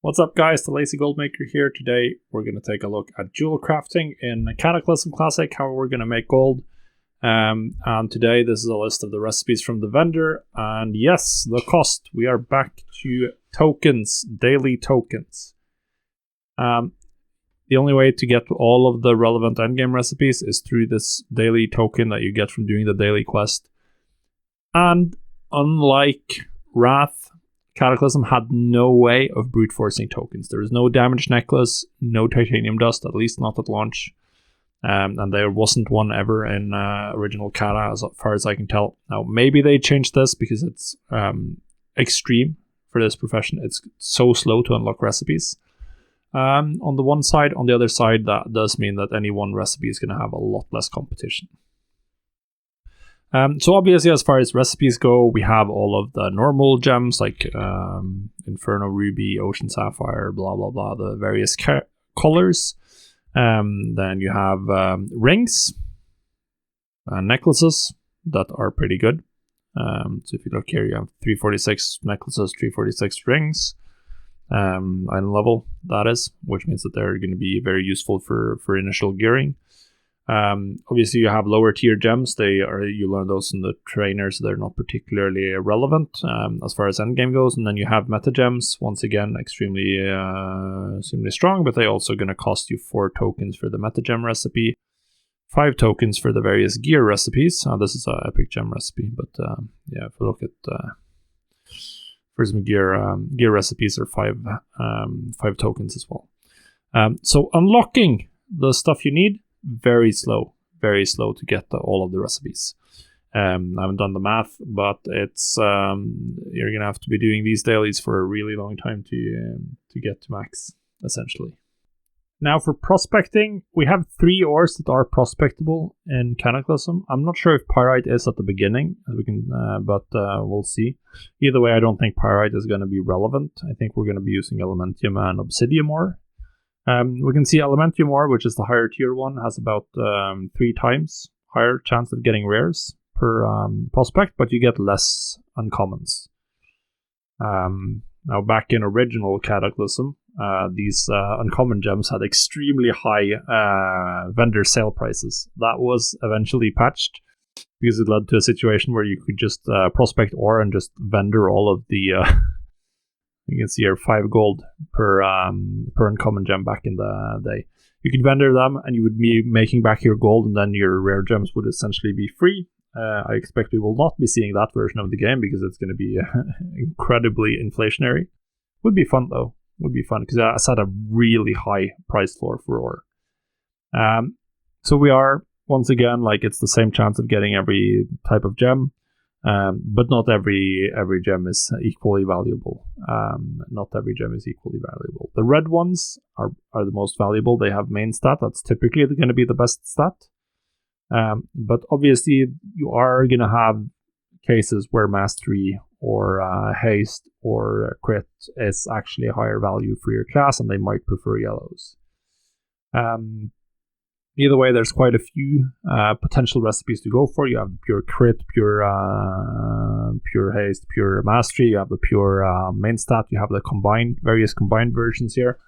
What's up guys, the Lazy Goldmaker here. Today we're going to take a look at Jewelcrafting in Cataclysm Classic, how we're going to make gold. And today this is a list of the recipes from the vendor. And yes, the cost. We are back to tokens, daily tokens. The only way to get all of the relevant endgame recipes is through this daily token that you get from doing the daily quest. And unlike Wrath, Cataclysm had no way of brute forcing tokens. There is no damaged necklace, no titanium dust, at least not at launch. And there wasn't one ever in original Cata, as far as I can tell. Now, maybe they changed this because it's extreme for this profession. It's so slow to unlock recipes. On the one side, on the other side, that does mean that any one recipe is going to have a lot less competition. So obviously, as far as recipes go, we have all of the normal gems like Inferno Ruby, Ocean Sapphire, blah blah blah, the various colors. Then you have rings, necklaces that are pretty good. So if you look here, you have 346 necklaces, 346 rings, item level that is, which means that they're going to be very useful for initial gearing. Obviously you have lower tier gems. You learn those in the trainers, so they're not particularly relevant as far as endgame goes. And then you have meta gems, once again extremely strong, but they're also going to cost you 4 tokens for the meta gem recipe, 5 tokens for the various gear recipes. This is an epic gem recipe, but yeah, if we look at for some gear recipes are 5 tokens as well. So unlocking the stuff you need, very slow to get all of the recipes. I haven't done the math, but it's you're gonna have to be doing these dailies for a really long time to get to max, essentially. Now for prospecting, we have 3 ores that are prospectable in Cataclysm. I'm not sure if pyrite is at the beginning, but we'll see. Either way, I don't think pyrite is going to be relevant. I think we're going to be using elementium and obsidium ore. We can see elementium ore, which is the higher tier one, has about 3 times higher chance of getting rares per prospect, but you get less uncommons. Now back in original Cataclysm, these uncommon gems had extremely high vendor sale prices. That was eventually patched because it led to a situation where you could just prospect ore and just vendor all of the you can see here 5 gold per uncommon gem back in the day. You could vendor them and you would be making back your gold, and then your rare gems would essentially be free. I expect we will not be seeing that version of the game because it's going to be incredibly inflationary. Would be fun though. Would be fun because I set a really high price floor for ore. So we are, once again, like, it's the same chance of getting every type of gem. But not every gem is equally valuable. Not every gem is equally valuable. The red ones are the most valuable. They have main stat. That's typically going to be the best stat. But obviously, you are going to have cases where mastery or haste or crit is actually a higher value for your class, and they might prefer yellows. Either way, there's quite a few potential recipes to go for. You have the pure crit, pure haste, pure mastery. You have the pure main stat. You have the various combined versions here.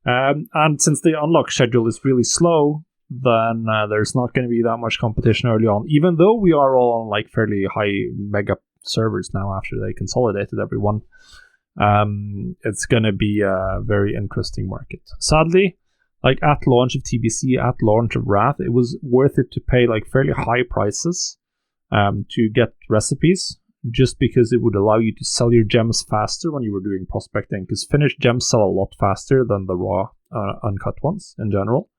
And since the unlock schedule is really slow, then there's not going to be that much competition early on. Even though we are all on like fairly high mega servers now after they consolidated everyone, it's going to be a very interesting market. Sadly, like at launch of TBC, at launch of Wrath, it was worth it to pay like fairly high prices to get recipes, just because it would allow you to sell your gems faster when you were doing prospecting, because finished gems sell a lot faster than the raw uncut ones in general.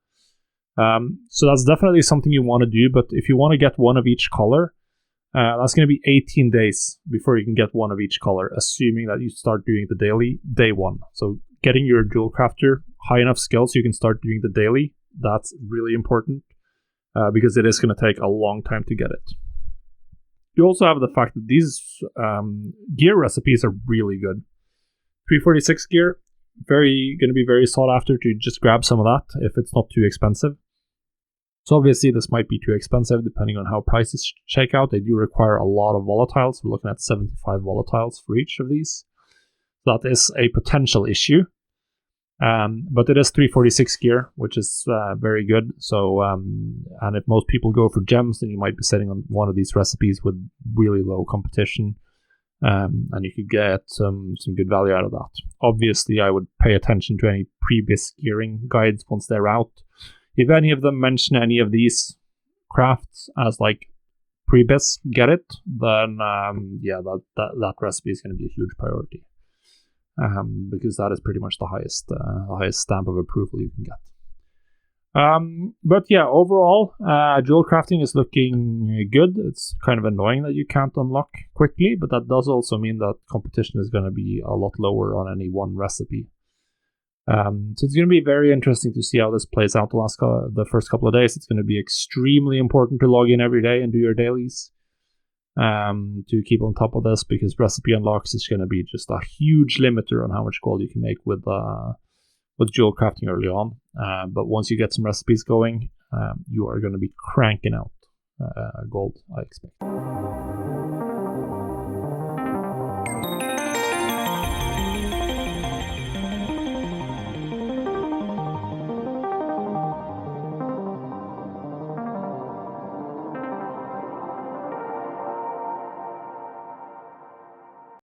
So that's definitely something you want to do, but if you want to get one of each color, that's going to be 18 days before you can get one of each color, assuming that you start doing the daily day 1. So getting your jewel crafter high enough skill so you can start doing the daily, that's really important, because it is going to take a long time to get it. You also have the fact that these gear recipes are really good. 346 gear, going to be very sought after to just grab some of that if it's not too expensive. So obviously this might be too expensive depending on how prices shake out. They do require a lot of volatiles. We're looking at 75 volatiles for each of these. That is a potential issue. But it is 346 gear, which is very good. So, and if most people go for gems, then you might be setting on one of these recipes with really low competition, and you could get some good value out of that. Obviously, I would pay attention to any previous gearing guides once they're out. If any of them mention any of these crafts as like pre-bis, get it, then yeah, that recipe is going to be a huge priority. Because that is pretty much the highest stamp of approval you can get. But yeah, overall, Jewelcrafting is looking good. It's kind of annoying that you can't unlock quickly, but that does also mean that competition is going to be a lot lower on any one recipe. So it's going to be very interesting to see how this plays out the first couple of days. It's going to be extremely important to log in every day and do your dailies. To keep on top of this, because recipe unlocks is going to be just a huge limiter on how much gold you can make with Jewelcrafting early on. But once you get some recipes going, you are going to be cranking out gold, I expect.